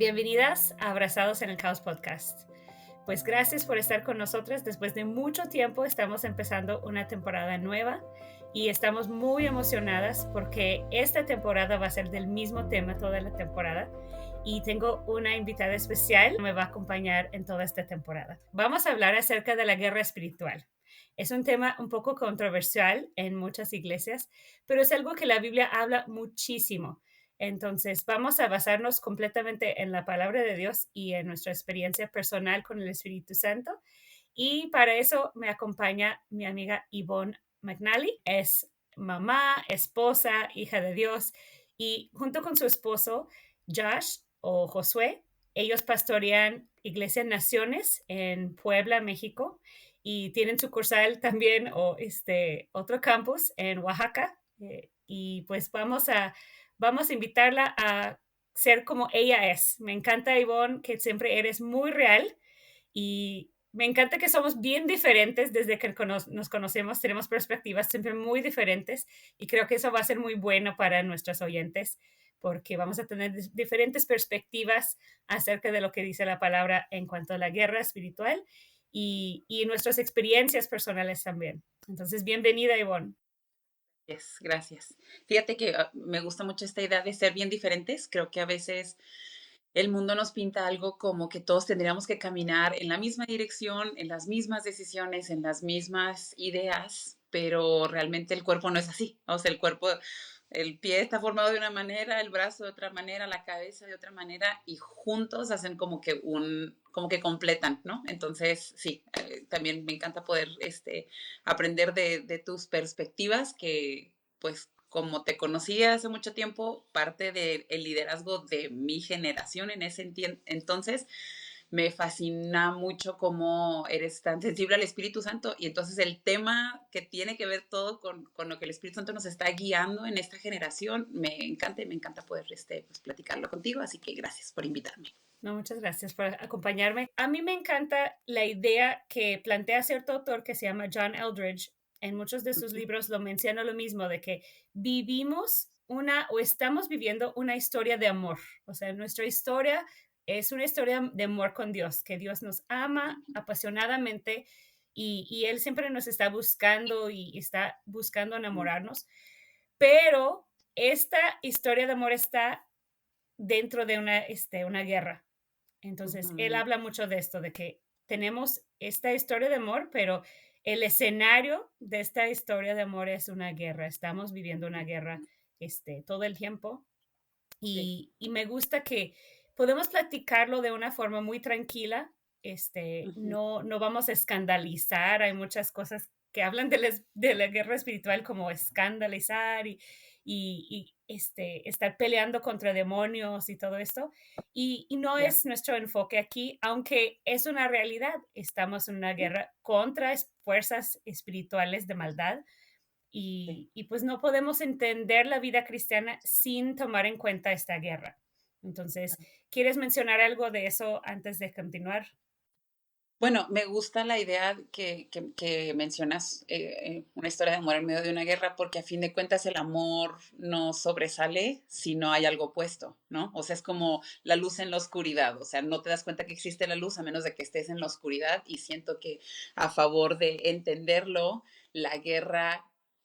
Bienvenidas a Abrazados en el Caos Podcast. Pues gracias por estar con nosotras. Después de mucho tiempo estamos empezando una temporada nueva y estamos muy emocionadas porque esta temporada va a ser del mismo tema toda la temporada y tengo una invitada especial que me va a acompañar en toda esta temporada. Vamos a hablar acerca de la guerra espiritual. Es un tema un poco controversial en muchas iglesias, pero es algo que la Biblia habla muchísimo. Entonces, vamos a basarnos completamente en la palabra de Dios y en nuestra experiencia personal con el Espíritu Santo. Y para eso me acompaña mi amiga Yvonne McNally. Es mamá, esposa, hija de Dios. Y junto con su esposo, Josh o Josué, ellos pastorean Iglesia Naciones en Puebla, México. Y tienen sucursal también o otro campus en Oaxaca. Y pues vamos a invitarla a ser como ella es. Me encanta, Ivonne, que siempre eres muy real y me encanta que somos bien diferentes desde que nos conocemos, tenemos perspectivas siempre muy diferentes y creo que eso va a ser muy bueno para nuestros oyentes porque vamos a tener diferentes perspectivas acerca de lo que dice la palabra en cuanto a la guerra espiritual y nuestras experiencias personales también. Entonces, bienvenida, Ivonne. Gracias. Fíjate que me gusta mucho esta idea de ser bien diferentes. Creo que a veces el mundo nos pinta algo como que todos tendríamos que caminar en la misma dirección, en las mismas decisiones, en las mismas ideas, pero realmente el cuerpo no es así. O sea, el cuerpo, el pie está formado de una manera, el brazo de otra manera, la cabeza de otra manera, y juntos hacen como que completan, ¿no? Entonces, sí, también me encanta poder aprender de tus perspectivas que, pues, como te conocía hace mucho tiempo, parte del liderazgo de mi generación en ese entonces, me fascina mucho cómo eres tan sensible al Espíritu Santo y entonces el tema que tiene que ver todo con lo que el Espíritu Santo nos está guiando en esta generación, me encanta y me encanta poder pues, platicarlo contigo, así que gracias por invitarme. No, muchas gracias por acompañarme. A mí me encanta la idea que plantea cierto autor que se llama John Eldredge. En muchos de sus libros lo menciona lo mismo, de que vivimos una o estamos viviendo una historia de amor. O sea, nuestra historia es una historia de amor con Dios, que Dios nos ama apasionadamente y Él siempre nos está buscando y está buscando enamorarnos. Pero esta historia de amor está dentro de una guerra. Entonces, él Ujú. habla mucho de esto, de que tenemos esta historia de amor, pero el escenario de esta historia de amor es una guerra. Estamos viviendo una guerra todo el tiempo Sí. y me gusta que podemos platicarlo de una forma muy tranquila. Ujú. No vamos a escandalizar. Hay muchas cosas que hablan de la guerra espiritual como escandalizar y estar peleando contra demonios y todo esto. Y no Ya. es nuestro enfoque aquí, aunque es una realidad. Estamos en una guerra contra fuerzas espirituales de maldad Sí. y pues no podemos entender la vida cristiana sin tomar en cuenta esta guerra. Entonces, ¿quieres mencionar algo de eso antes de continuar? Bueno, me gusta la idea que mencionas, una historia de amor en medio de una guerra, porque a fin de cuentas el amor no sobresale si no hay algo opuesto, ¿no? O sea, es como la luz en la oscuridad, o sea, no te das cuenta que existe la luz a menos de que estés en la oscuridad y siento que a favor de entenderlo, la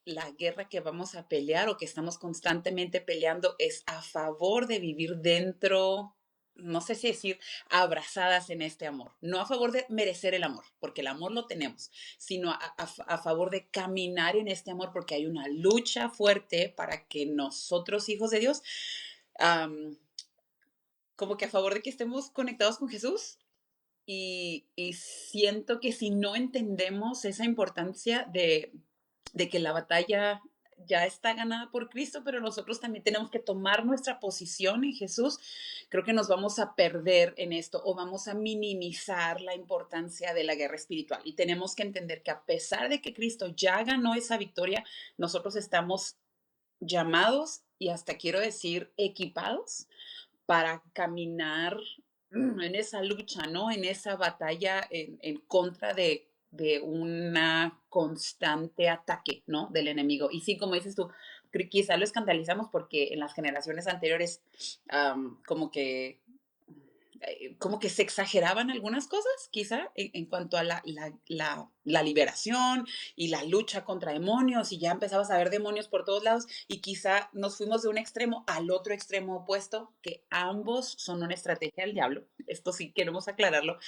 la guerra que vamos a pelear o que estamos constantemente peleando es a favor de vivir dentro, no sé si decir abrazadas en este amor. No a favor de merecer el amor, porque el amor lo tenemos, sino a favor de caminar en este amor, porque hay una lucha fuerte para que nosotros, hijos de Dios, um, como que a favor de que estemos conectados con Jesús. Y siento que si no entendemos esa importancia de que la batalla ya está ganada por Cristo, pero nosotros también tenemos que tomar nuestra posición en Jesús, creo que nos vamos a perder en esto o vamos a minimizar la importancia de la guerra espiritual. Y tenemos que entender que a pesar de que Cristo ya ganó esa victoria, nosotros estamos llamados y hasta quiero decir equipados para caminar en esa lucha, ¿no? En esa batalla en contra de una constante ataque, ¿no? Del enemigo. Y sí, como dices tú, quizá lo escandalizamos porque en las generaciones anteriores como que como que se exageraban algunas cosas, quizá, en cuanto a la liberación y la lucha contra demonios, y ya empezabas a ver demonios por todos lados, y quizá nos fuimos de un extremo al otro extremo opuesto, que ambos son una estrategia del diablo. Esto sí queremos aclararlo,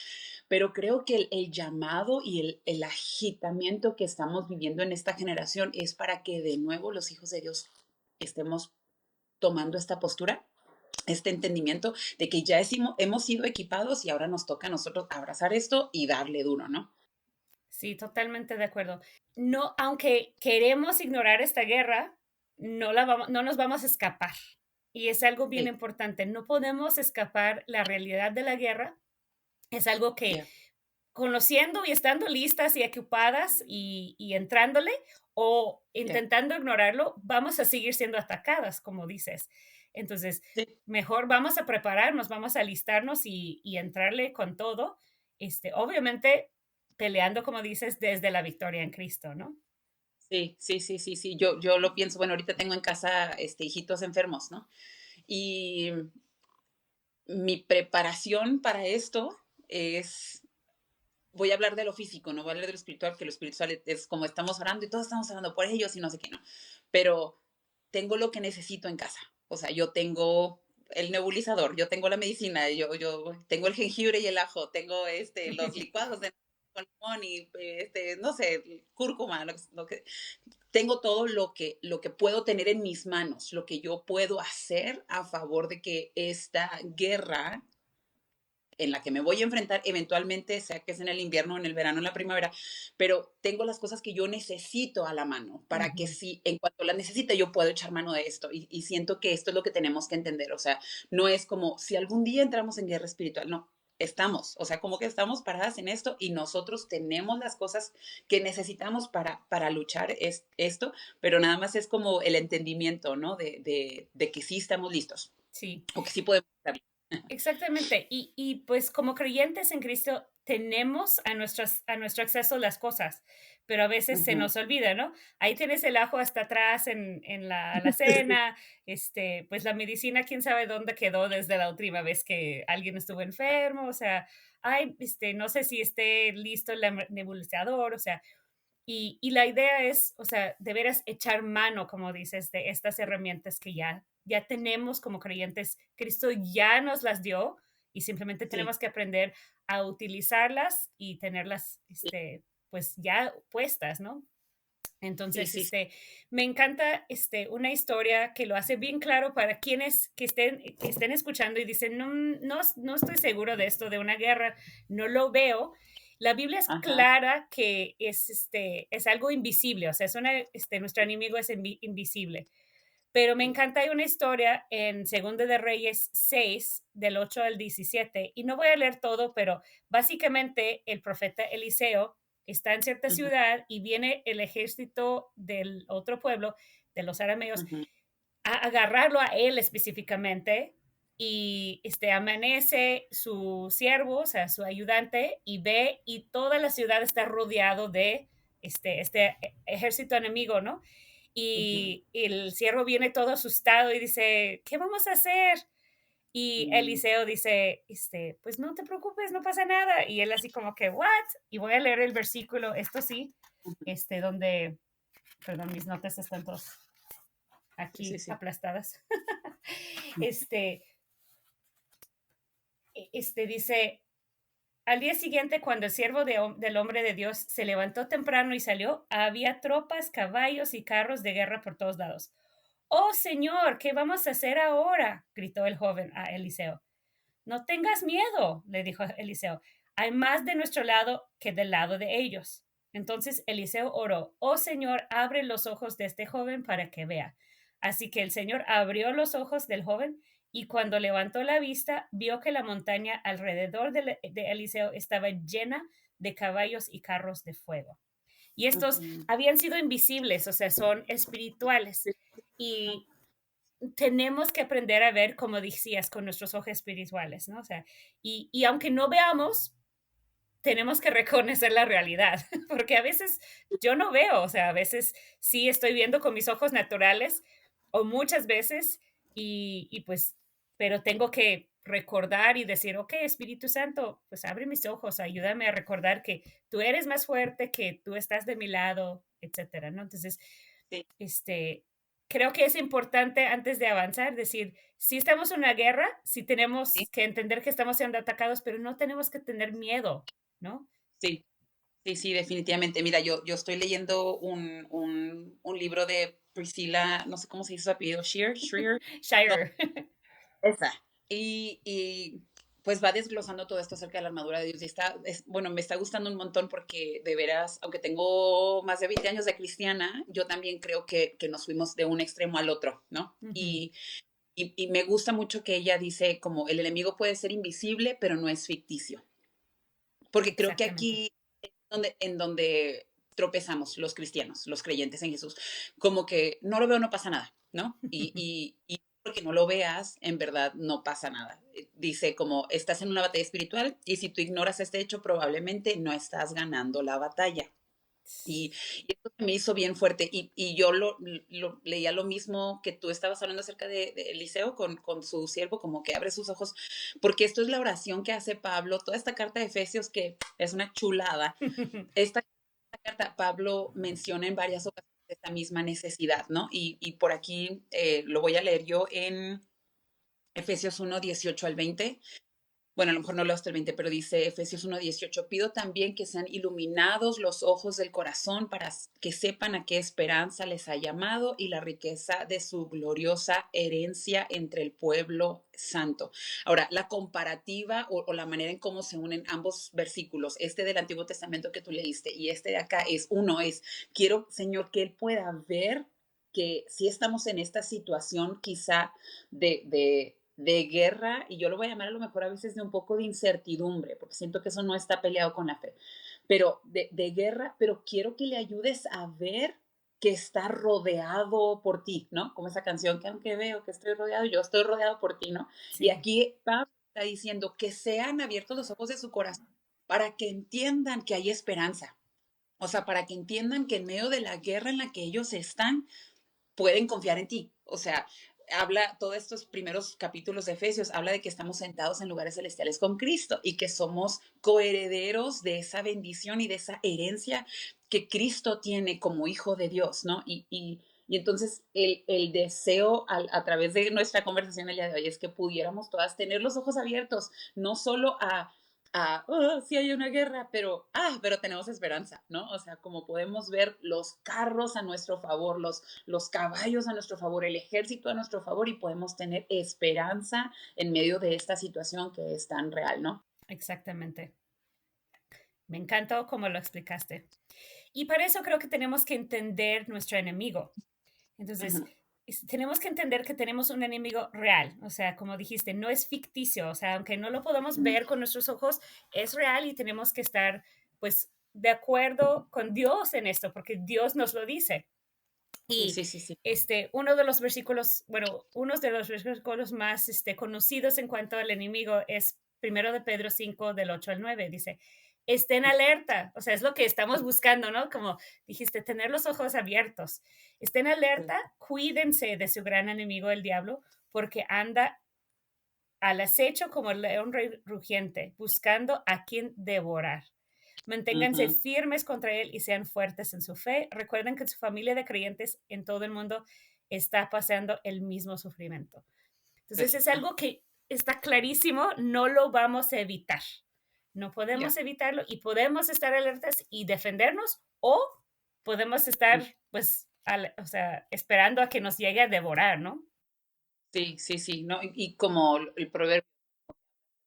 pero creo que el llamado y el agitamiento que estamos viviendo en esta generación es para que de nuevo los hijos de Dios estemos tomando esta postura, este entendimiento de que ya hemos sido equipados y ahora nos toca a nosotros abrazar esto y darle duro, ¿no? Sí, totalmente de acuerdo. No, aunque queremos ignorar esta guerra, no nos vamos a escapar. Y es algo bien Sí, importante. No podemos escapar la realidad de la guerra. Es algo que ya, conociendo y estando listas y equipadas y entrándole o ya, intentando ignorarlo, vamos a seguir siendo atacadas, como dices. Entonces, sí, mejor vamos a prepararnos, vamos a alistarnos y entrarle con todo. Obviamente, peleando, como dices, desde la victoria en Cristo, ¿no? sí, sí, sí, sí, sí. Yo lo pienso, bueno, ahorita tengo en casa hijitos enfermos, ¿no? Y mi preparación para esto es, voy a hablar de lo físico, no voy a hablar de lo espiritual, que lo espiritual es como estamos orando y todos estamos orando por ellos y no sé qué, ¿no? Pero tengo lo que necesito en casa. O sea, yo tengo el nebulizador, yo tengo la medicina, yo tengo el jengibre y el ajo, tengo los licuados de con limón y no sé, cúrcuma, tengo todo lo que puedo tener en mis manos, lo que yo puedo hacer a favor de que esta guerra en la que me voy a enfrentar eventualmente, sea que es en el invierno, en el verano, en la primavera, pero tengo las cosas que yo necesito a la mano para que Ujú. si en cuanto las necesite yo puedo echar mano de esto y siento que esto es lo que tenemos que entender, o sea, no es como si algún día entramos en guerra espiritual, no, estamos, o sea, como que estamos paradas en esto y nosotros tenemos las cosas que necesitamos para luchar esto, pero nada más es como el entendimiento, ¿no? De que sí estamos listos Sí. o que sí podemos estar. Exactamente. Pues como creyentes en Cristo tenemos a nuestro acceso las cosas, pero a veces se Ujú. nos olvida, ¿no? Ahí tienes el ajo hasta atrás en la cena, pues la medicina, quién sabe dónde quedó desde la última vez que alguien estuvo enfermo, o sea, ay, no sé si esté listo el nebulizador, o sea, y la idea es, o sea, de veras echar mano, como dices, de estas herramientas que ya tenemos como creyentes. Cristo ya nos las dio y simplemente Sí, tenemos que aprender a utilizarlas y tenerlas, sí, pues ya puestas, ¿no? sí, Entonces, sí. me encanta una historia que lo hace bien claro para quienes que estén escuchando y dicen, no, no, no estoy seguro de esto, de una guerra, no lo veo. La Biblia es Ajá. clara que es algo invisible, o sea, nuestro enemigo es invisible. Pero me encanta, hay una historia en Segunda de Reyes 6, del 8 al 17, y no voy a leer todo, pero básicamente el profeta Eliseo está en cierta Ujú, ciudad y viene el ejército del otro pueblo, de los arameos, ujú, a agarrarlo a él específicamente y amanece su siervo, o sea, su ayudante, y ve y toda la ciudad está rodeado de este ejército enemigo, ¿no? ujú, Y el siervo viene todo asustado y dice, ¿qué vamos a hacer? Y mm, Eliseo dice, pues no te preocupes, no pasa nada. Y él así como que, ¿what? Y voy a leer el versículo, esto sí, ujú. donde, perdón, mis notas están todas Sí, sí, aquí sí. aplastadas. Mm, este, dice, al día siguiente, cuando el siervo del hombre de Dios se levantó temprano y salió, había tropas, caballos y carros de guerra por todos lados. Oh Señor, ¿qué vamos a hacer ahora? Gritó el joven a Eliseo. No tengas miedo, le dijo Eliseo. Hay más de nuestro lado que del lado de ellos. Entonces Eliseo oró, oh Señor, abre los ojos de este joven para que vea. Así que el Señor abrió los ojos del joven y cuando levantó la vista vio que la montaña alrededor de Eliseo estaba llena de caballos y carros de fuego. Y estos ujú. habían sido invisibles, o sea, son espirituales. Sí, ajá. Y tenemos que aprender a ver, como decías, con nuestros ojos espirituales, ¿no? O sea, y aunque no veamos, tenemos que reconocer la realidad, porque a veces yo no veo, o sea, a veces sí estoy viendo con mis ojos naturales, o muchas veces, pues, pero tengo que recordar y decir, ok, Espíritu Santo, pues abre mis ojos, ayúdame a recordar que tú eres más fuerte, que tú estás de mi lado, etcétera, ¿no? Entonces, Sí, este, creo que es importante antes de avanzar decir, si estamos en una guerra, sí sí, tenemos que entender que estamos siendo atacados, pero no tenemos que tener miedo, ¿no? sí. Sí, sí, definitivamente. Mira, yo estoy leyendo un libro de Priscilla, no sé cómo se dice su apellido, Shear, no, Shire. esa. Y pues va desglosando todo esto acerca de la armadura de Dios. Y bueno, me está gustando un montón porque de veras, aunque tengo más de 20 años de cristiana, yo también creo que nos fuimos de un extremo al otro, ¿no? Ujú, Y me gusta mucho que ella dice como el enemigo puede ser invisible, pero no es ficticio. Porque creo que exactamente. aquí en donde tropezamos los cristianos, los creyentes en Jesús, como que no lo veo, no pasa nada, ¿no? Y porque no lo veas, en verdad no pasa nada. Dice como estás en una batalla espiritual y si tú ignoras este hecho, probablemente no estás ganando la batalla. Y esto me hizo bien fuerte. Y yo leía lo mismo que tú estabas hablando acerca de Eliseo con su siervo, como que abre sus ojos, porque esto es la oración que hace Pablo, toda esta carta de Efesios que es una chulada. Esta carta Pablo menciona en varias ocasiones esta misma necesidad, ¿no? Y por aquí lo voy a leer yo en Efesios 1:18 al 20. Bueno, a lo mejor no leo hasta el 20, pero dice Efesios 1:18, pido también que sean iluminados los ojos del corazón para que sepan a qué esperanza les ha llamado y la riqueza de su gloriosa herencia entre el pueblo santo. Ahora, la comparativa o la manera en cómo se unen ambos versículos, este del Antiguo Testamento que tú leíste y este de acá quiero, Señor, que Él pueda ver que si estamos en esta situación quizá de guerra, y yo lo voy a llamar a lo mejor a veces de un poco de incertidumbre, porque siento que eso no está peleado con la fe, pero de guerra, pero quiero que le ayudes a ver que está rodeado por ti, ¿no? Como esa canción que aunque veo que estoy rodeado, yo estoy rodeado por ti, ¿no? Y Sí, aquí Pablo está diciendo que sean abiertos los ojos de su corazón para que entiendan que hay esperanza. O sea, para que entiendan que en medio de la guerra en la que ellos están, pueden confiar en ti. O sea, habla, todos estos primeros capítulos de Efesios, habla de que estamos sentados en lugares celestiales con Cristo y que somos coherederos de esa bendición y de esa herencia que Cristo tiene como hijo de Dios, ¿no? Y entonces el deseo a través de nuestra conversación el día de hoy es que pudiéramos todas tener los ojos abiertos, no solo sí hay una guerra, pero tenemos esperanza, ¿no? O sea, como podemos ver los carros a nuestro favor, los caballos a nuestro favor, el ejército a nuestro favor y podemos tener esperanza en medio de esta situación que es tan real, ¿no? exactamente. Me encantó cómo lo explicaste. Y para eso creo que tenemos que entender nuestro enemigo. Entonces, Ujú, tenemos que entender que tenemos un enemigo real, o sea, como dijiste, no es ficticio, o sea, aunque no lo podamos ujú. ver con nuestros ojos, es real y tenemos que estar, pues, de acuerdo con Dios en esto, porque Dios nos lo dice. Sí, Y sí, sí, sí. uno de los versículos, bueno, uno de los versículos más conocidos en cuanto al enemigo es primero de Pedro 5 del 8 al 9. Dice, estén alerta, o sea, es lo que estamos buscando, ¿no? Como dijiste, tener los ojos abiertos. Estén Sí. alerta, cuídense de su gran enemigo, el diablo, porque anda al acecho como el león rugiente, buscando a quien devorar. Manténganse Ujú, firmes contra él y sean fuertes en su fe. Recuerden que su familia de creyentes en todo el mundo está pasando el mismo sufrimiento. Entonces es perfecto. algo que está clarísimo, no lo vamos a evitar. No podemos Ya. evitarlo y podemos estar alertas y defendernos o podemos estar, pues, o sea, esperando a que nos llegue a devorar, ¿no? Sí, sí, sí, ¿no? Y como el proverbio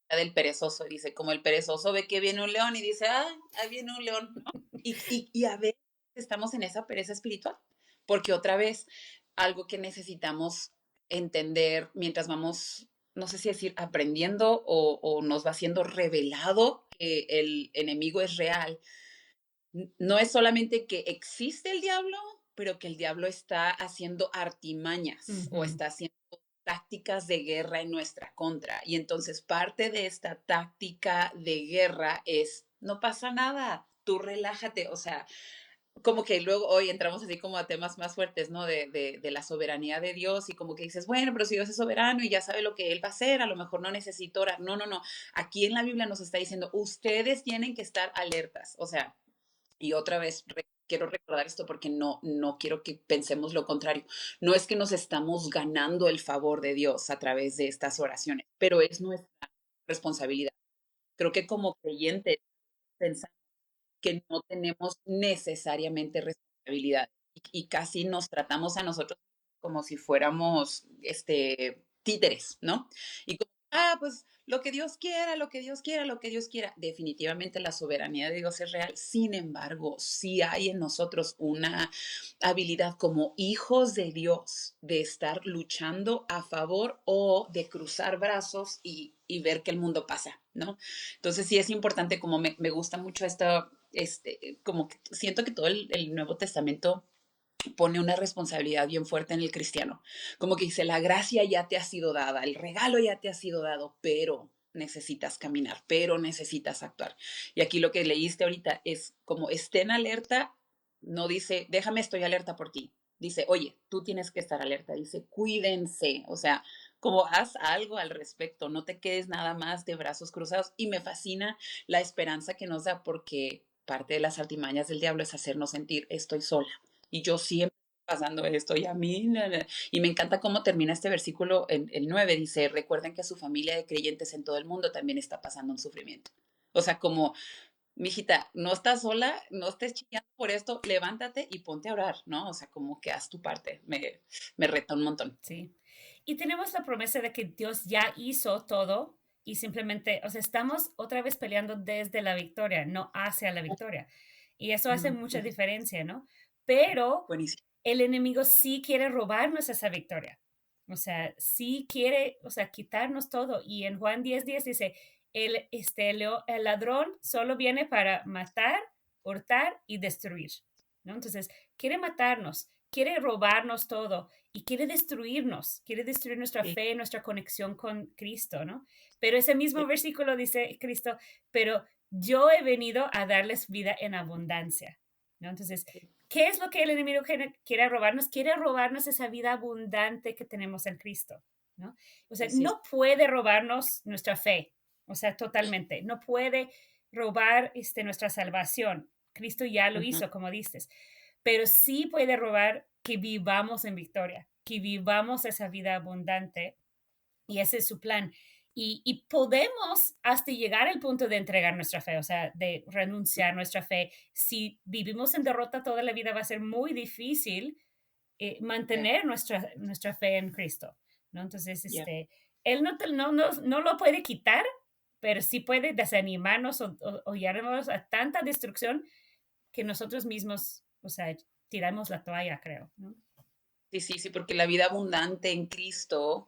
del perezoso, dice, como el perezoso ve que viene un león y dice, ah, ahí viene un león, ¿no? Y a veces estamos en esa pereza espiritual, porque otra vez, algo que necesitamos entender mientras vamos, no sé si decir, aprendiendo o nos va siendo revelado que el enemigo es real, no es solamente que existe el diablo, pero que el diablo está haciendo artimañas o Ujú. está haciendo tácticas de guerra en nuestra contra. Y entonces parte de esta táctica de guerra es, no pasa nada, tú relájate, o sea, como que luego hoy entramos así como a temas más fuertes, ¿no? De la soberanía de Dios y como que dices, bueno, pero si Dios es soberano y ya sabe lo que Él va a hacer, a lo mejor no necesito orar. No, no, no. Aquí en la Biblia nos está diciendo, ustedes tienen que estar alertas. O sea, y otra vez quiero recordar esto porque no quiero que pensemos lo contrario. No es que nos estamos ganando el favor de Dios a través de estas oraciones, pero es nuestra responsabilidad. Creo que como creyentes pensamos que no tenemos necesariamente responsabilidad y casi nos tratamos a nosotros como si fuéramos títeres, ¿no? Y como, pues lo que Dios quiera, lo que Dios quiera, lo que Dios quiera. Definitivamente la soberanía de Dios es real. Sin embargo, sí hay en nosotros una habilidad como hijos de Dios de estar luchando a favor o de cruzar brazos y ver que el mundo pasa, ¿no? Entonces sí es importante, como me gusta mucho esto, como que siento que todo el Nuevo Testamento pone una responsabilidad bien fuerte en el cristiano. Como que dice, la gracia ya te ha sido dada, el regalo ya te ha sido dado, pero necesitas caminar, pero necesitas actuar. Y aquí lo que leíste ahorita es como estén alerta, no dice, déjame, estoy alerta por ti. Dice, oye, tú tienes que estar alerta. Dice, cuídense. O sea, como haz algo al respecto, no te quedes nada más de brazos cruzados. Y me fascina la esperanza que nos da porque parte de las artimañas del diablo es hacernos sentir, estoy sola y yo siempre pasando esto y a mí, y me encanta cómo termina este versículo en el 9 dice, recuerden que su familia de creyentes en todo el mundo también está pasando un sufrimiento. O sea, como, mijita, no estás sola, no estés chillando por esto, levántate y ponte a orar, ¿no? O sea, como que haz tu parte, me reta un montón. Sí. Y tenemos la promesa de que Dios ya hizo todo y simplemente, o sea, estamos otra vez peleando desde la victoria, no hacia la victoria. Y eso hace mucha diferencia, ¿no? Pero Buenísimo. el enemigo sí quiere robarnos esa victoria. O sea, sí quiere, o sea, quitarnos todo. Y en Juan 10:10 dice, el ladrón solo viene para matar, hurtar y destruir, ¿no? Entonces, quiere matarnos, quiere robarnos todo y quiere destruir nuestra Sí, fe, nuestra conexión con Cristo, ¿no? Pero ese mismo sí, versículo dice Cristo, pero yo he venido a darles vida en abundancia, ¿no? Entonces, ¿qué es lo que el enemigo quiere robarnos? Quiere robarnos esa vida abundante que tenemos en Cristo, ¿no? O sea, sí, sí, no puede robarnos nuestra fe, o sea, totalmente. No puede robar nuestra salvación. Cristo ya lo ujú, hizo, como dices, pero sí puede robar que vivamos en victoria, que vivamos esa vida abundante y ese es su plan. Y podemos hasta llegar al punto de entregar nuestra fe, o sea, de renunciar nuestra fe. Si vivimos en derrota toda la vida, va a ser muy difícil ya, mantener nuestra fe en Cristo, ¿no? Entonces, ya. Él no lo puede quitar, pero sí puede desanimarnos o llevarnos a tanta destrucción que nosotros mismos, o sea, tiramos la toalla, creo, ¿no? Sí, sí, sí, porque la vida abundante en Cristo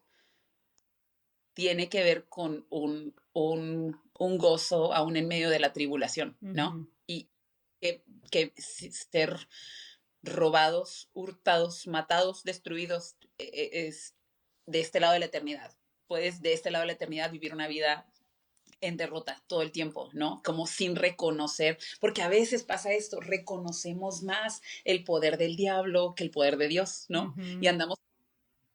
tiene que ver con un gozo aún en medio de la tribulación, ¿no? Ujú. Y que ser robados, hurtados, matados, destruidos es de este lado de la eternidad. Puedes de este lado de la eternidad vivir una vida en derrota todo el tiempo, ¿no? Como sin reconocer, porque a veces pasa esto, reconocemos más el poder del diablo que el poder de Dios, ¿no? Y Ujú. andamos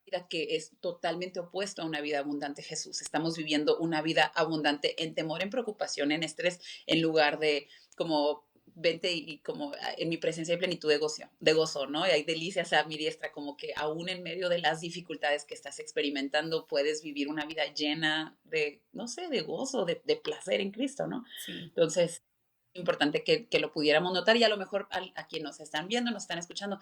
vida que es totalmente opuesto a una vida abundante Jesús. Estamos viviendo una vida abundante en temor, en preocupación, en estrés, en lugar de como vente y como en mi presencia hay plenitud de gozo, ¿no? Y hay delicias a mi diestra, como que aún en medio de las dificultades que estás experimentando, puedes vivir una vida llena de, no sé, de gozo, de placer en Cristo, ¿no? Sí. Entonces, importante que lo pudiéramos notar y a lo mejor a quien nos están viendo, nos están escuchando,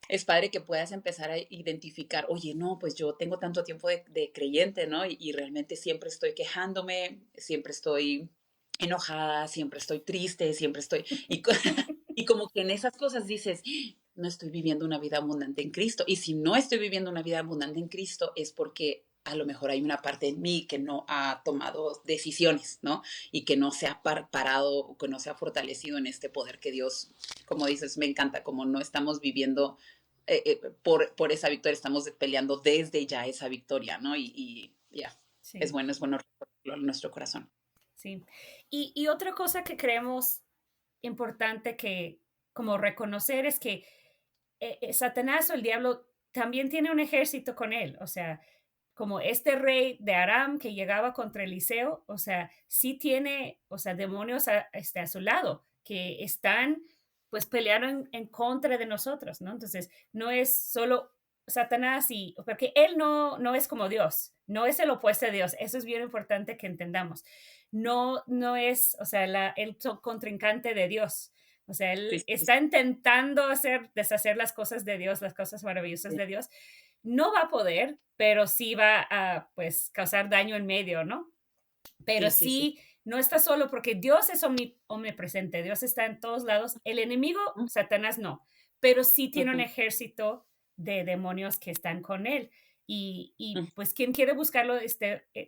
es padre que puedas empezar a identificar, oye, no, pues yo tengo tanto tiempo de creyente, ¿no? Y realmente siempre estoy quejándome, siempre estoy enojada, siempre estoy triste, siempre estoy... Y como que en esas cosas dices, no estoy viviendo una vida abundante en Cristo. Y si no estoy viviendo una vida abundante en Cristo es porque a lo mejor hay una parte en mí que no ha tomado decisiones, ¿no? Y que no se ha parado o que no se ha fortalecido en este poder que Dios, como dices, me encanta, como no estamos viviendo por esa victoria, estamos peleando desde ya esa victoria, ¿no? Y ya, Sí, es bueno recordarlo en nuestro corazón. sí. Y otra cosa que creemos importante como reconocer es que Satanás o el diablo también tiene un ejército con él, o sea, como este rey de Aram que llegaba contra Eliseo, o sea, sí tiene, o sea, demonios a su lado, que están pues peleando en contra de nosotros, ¿no? Entonces, no es solo Satanás y, porque él no es como Dios, no es el opuesto de Dios, eso es bien importante que entendamos. No es, o sea, el contrincante de Dios, o sea, Sí, él sí, está intentando deshacer las cosas de Dios, las cosas maravillosas sí, de Dios. No va a poder, pero sí va a, pues, causar daño en medio, ¿no? Pero sí, sí, sí. sí, no está solo porque Dios es omnipresente, Dios está en todos lados. El enemigo, Mm, Satanás no, pero sí tiene un ujú, ejército de demonios que están con él. mm, Pues quien quiere buscarlo,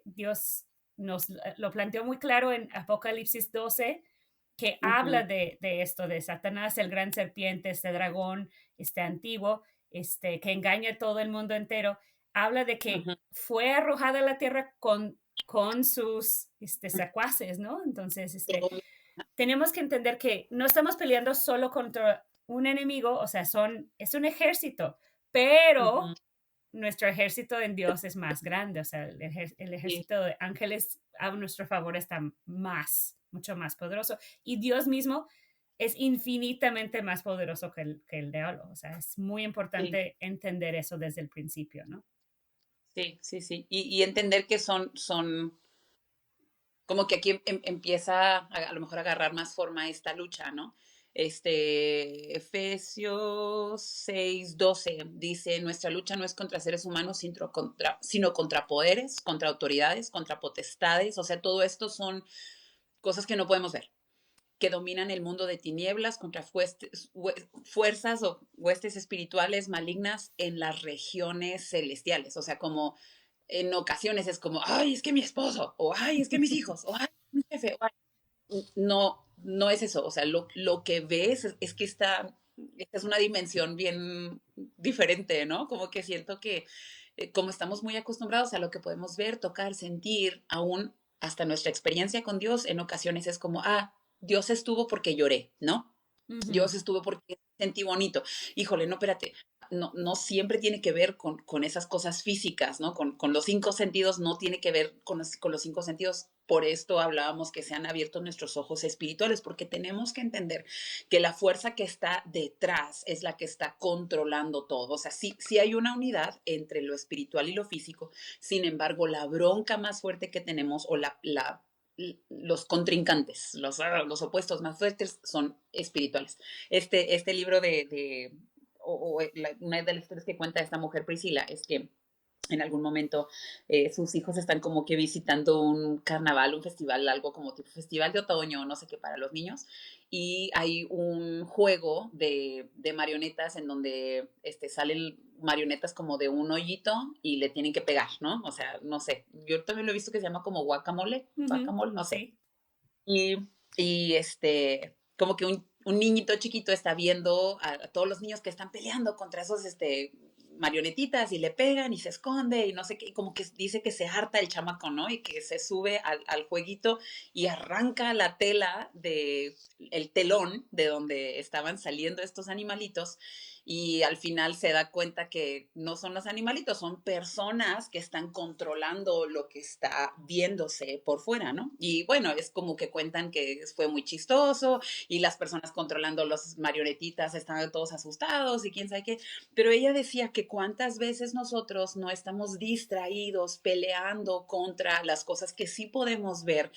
Dios nos lo planteó muy claro en Apocalipsis 12, que habla ujú, de esto, de Satanás, el gran serpiente, este dragón, antiguo, que engaña a todo el mundo entero. Habla de que ujú, fue arrojada a la tierra con sus secuaces, ¿no? Entonces, todo, tenemos que entender que no estamos peleando solo contra un enemigo, o sea, es un ejército, pero ujú, nuestro ejército en Dios es más grande, o sea, el sí, ejército de ángeles a nuestro favor está mucho más poderoso. Y Dios mismo es infinitamente más poderoso que el diablo, o sea, es muy sí, importante entender eso desde el principio, ¿no? sí, sí, sí. Y entender que son como que aquí empieza a lo mejor a agarrar más forma esta lucha, ¿no? Efesios 6:12 dice, nuestra lucha no es contra seres humanos, sino contra poderes, contra autoridades, contra potestades, o sea, todo esto son cosas que no podemos ver, que dominan el mundo de tinieblas, contra fuerzas o huestes espirituales malignas en las regiones celestiales, o sea, como en ocasiones es como, ay, es que mi esposo, o ay, es que mis hijos, o ay, mi jefe, o, ay, no es eso, o sea, lo que ves es que esta es una dimensión bien diferente, ¿no? Como que siento que como estamos muy acostumbrados a lo que podemos ver, tocar, sentir, aún hasta nuestra experiencia con Dios, en ocasiones es como, ah, Dios estuvo porque lloré, ¿no? Ujú, Dios estuvo porque sentí bonito. Híjole, no, espérate, no siempre tiene que ver con esas cosas físicas, ¿no? Con los cinco sentidos, no tiene que ver con los cinco sentidos. Por esto hablábamos que se han abierto nuestros ojos espirituales, porque tenemos que entender que la fuerza que está detrás es la que está controlando todo. O sea, sí hay una unidad entre lo espiritual y lo físico, sin embargo, la bronca más fuerte que tenemos o los contrincantes, los opuestos más fuertes son espirituales. Este libro una de las historias que cuenta esta mujer Priscila es que en algún momento sus hijos están como que visitando un carnaval, un festival, algo como tipo festival de otoño, no sé qué, para los niños, y hay un juego de marionetas en donde salen marionetas como de un hoyito y le tienen que pegar, ¿no? O sea, no sé, yo también lo he visto que se llama como ujú, guacamole, no sé. sí. Y, como que un niñito chiquito está viendo a todos los niños que están peleando contra esos marionetitas y le pegan y se esconde y no sé qué, y como que dice que se harta el chamaco, ¿no? Y que se sube al jueguito y arranca la tela el telón de donde estaban saliendo estos animalitos y al final se da cuenta que no son los animalitos, son personas que están controlando lo que está viéndose por fuera, ¿no? Y bueno, es como que cuentan que fue muy chistoso y las personas controlando los marionetitas estaban todos asustados y quién sabe qué, pero ella decía que cuántas veces nosotros no estamos distraídos peleando contra las cosas que sí podemos ver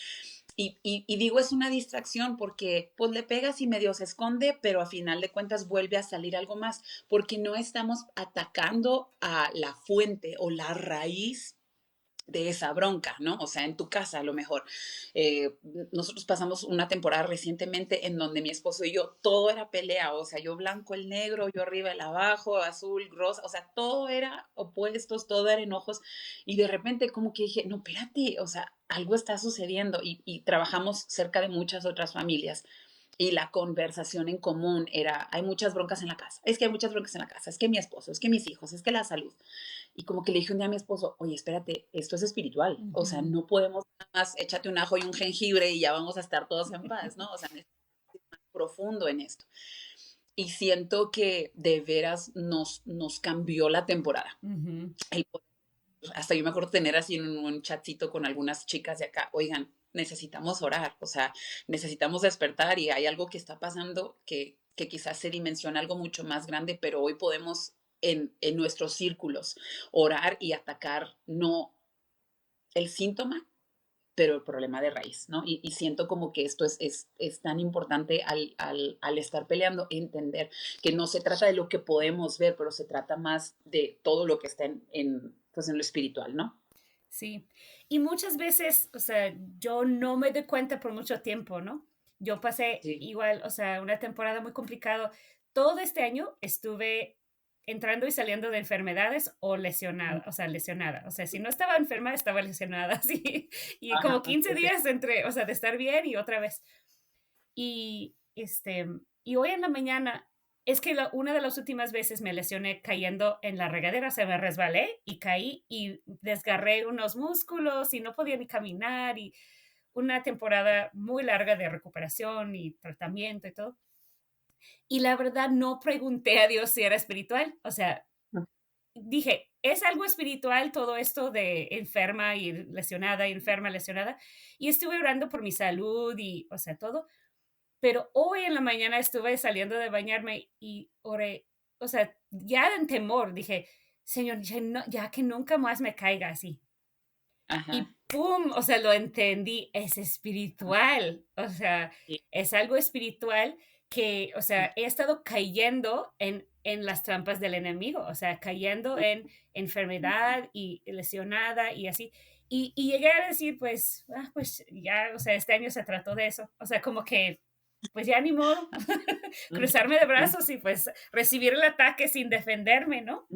y digo es una distracción porque pues le pegas y medio se esconde, pero a final de cuentas vuelve a salir algo más, porque no estamos atacando a la fuente o la raíz de esa bronca, ¿no? O sea, en tu casa a lo mejor. Eh, Nosotros pasamos una temporada recientemente en donde mi esposo y yo, todo era pelea, o sea, yo blanco, el negro, yo arriba, el abajo, azul, rosa, o sea, todo era opuestos, todo era enojos, y de repente como que dije, no, espérate, o sea, algo está sucediendo, y trabajamos cerca de muchas otras familias, y la conversación en común era, hay muchas broncas en la casa, es que hay muchas broncas en la casa, es que mi esposo, es que mis hijos, es que la salud. Y como que le dije un día a mi esposo, oye, espérate, esto es espiritual. O sea, Ujú. no podemos nada más échate un ajo y un jengibre y ya vamos a estar todos en paz, ¿no? O sea, necesitamos ir más profundo en esto. y siento que de veras nos cambió la temporada. Ujú. El hasta yo me acuerdo tener así un chatito con algunas chicas de acá, oigan, necesitamos orar, o sea, necesitamos despertar y hay algo que está pasando que quizás se dimensiona algo mucho más grande, pero hoy podemos en nuestros círculos orar y atacar no el síntoma, pero el problema de raíz, ¿no? Y siento como que esto es tan importante al estar peleando, entender que no se trata de lo que podemos ver, pero se trata más de todo lo que está pues en lo espiritual, ¿no? Sí, y muchas veces, o sea, yo no me doy cuenta por mucho tiempo, ¿no? Yo pasé Sí. igual, o sea, una temporada muy complicada. Todo este año estuve entrando y saliendo de enfermedades o lesionada, o sea, lesionada. O sea, si no estaba enferma, estaba lesionada, sí. Y Ajá, como 15 sí, sí. días entre, o sea, de estar bien y otra vez. Y, y hoy en la mañana, es que una de las últimas veces me lesioné cayendo en la regadera, se me resbalé y caí y desgarré unos músculos y no podía ni caminar y una temporada muy larga de recuperación y tratamiento y todo. Y la verdad no pregunté a Dios si era espiritual, o sea, dije, ¿es algo espiritual todo esto de enferma y lesionada, enferma, lesionada? Y estuve orando por mi salud y, o sea, todo, pero hoy en la mañana estuve saliendo de bañarme y oré, o sea, ya en temor, dije, Señor, ya, ya que nunca más me caiga así. Ajá. Y pum, o sea, lo entendí, es espiritual, o sea, Sí. es algo espiritual que, o sea, he estado cayendo en las trampas del enemigo, o sea, cayendo en enfermedad y lesionada y así. Y llegué a decir, pues, pues ya, o sea, este año se trató de eso, o sea, como que, pues ya ni modo, cruzarme de brazos y pues recibir el ataque sin defenderme, ¿no?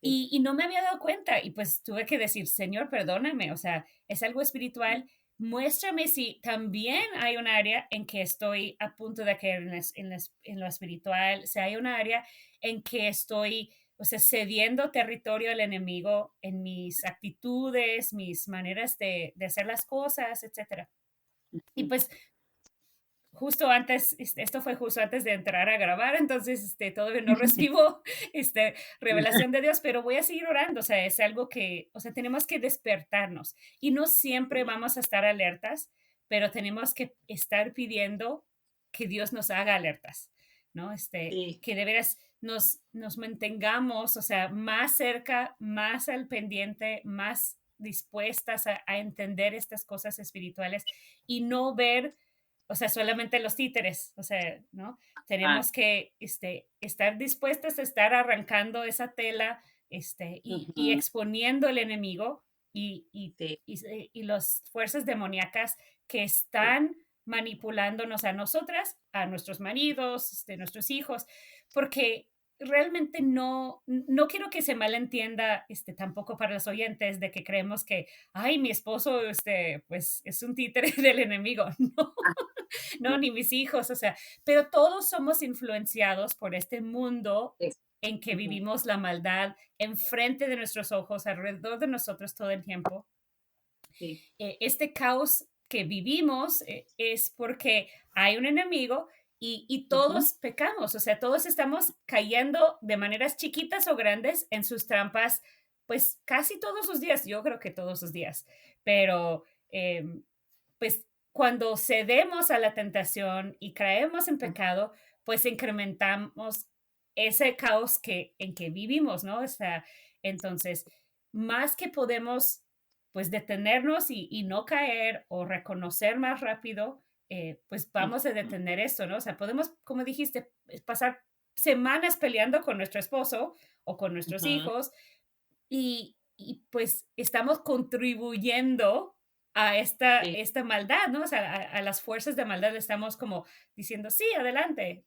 Sí. Y no me había dado cuenta y pues tuve que decir, Señor, perdóname, o sea, es algo espiritual. Muéstrame si también hay un área en que estoy a punto de caer en lo espiritual, si hay un área en que estoy, o sea, cediendo territorio al enemigo en mis actitudes, mis maneras de hacer las cosas, etcétera. Y pues justo antes, esto fue justo antes de entrar a grabar, entonces todavía no recibo revelación de Dios, pero voy a seguir orando, o sea, es algo que, o sea, tenemos que despertarnos y no siempre vamos a estar alertas, pero tenemos que estar pidiendo que Dios nos haga alertas, ¿no? Sí. Que de veras nos mantengamos, o sea, más cerca, más al pendiente, más dispuestas a entender estas cosas espirituales y no ver, o sea, solamente los títeres, o sea, ¿no? Ah, Tenemos que estar dispuestas a estar arrancando esa tela y ujú. exponiendo al enemigo Sí, y las fuerzas demoníacas que sí, están manipulándonos a nosotras, a nuestros maridos, nuestros hijos, porque realmente no quiero que se malentienda tampoco para los oyentes de que creemos que, ay, mi esposo, pues es un títere del enemigo. No, no, no, ni mis hijos, o sea, pero todos somos influenciados por este mundo es, en que ujú, vivimos la maldad enfrente de nuestros ojos, alrededor de nosotros todo el tiempo. sí, Este caos que vivimos es porque hay un enemigo y ujú, todos pecamos, o sea, todos estamos cayendo de maneras chiquitas o grandes en sus trampas, pues casi todos los días, yo creo que todos los días, pero pues cuando cedemos a la tentación y caemos en ah, pecado, pues incrementamos ese caos en que vivimos, ¿no? O sea, entonces, más que podemos, pues, detenernos y no caer o reconocer más rápido, pues vamos a ujú, detener esto, ¿no? O sea, podemos, como dijiste, pasar semanas peleando con nuestro esposo o con nuestros ujú, hijos y pues estamos contribuyendo a sí, esta maldad, ¿no? O sea, a las fuerzas de maldad estamos como diciendo, sí, adelante,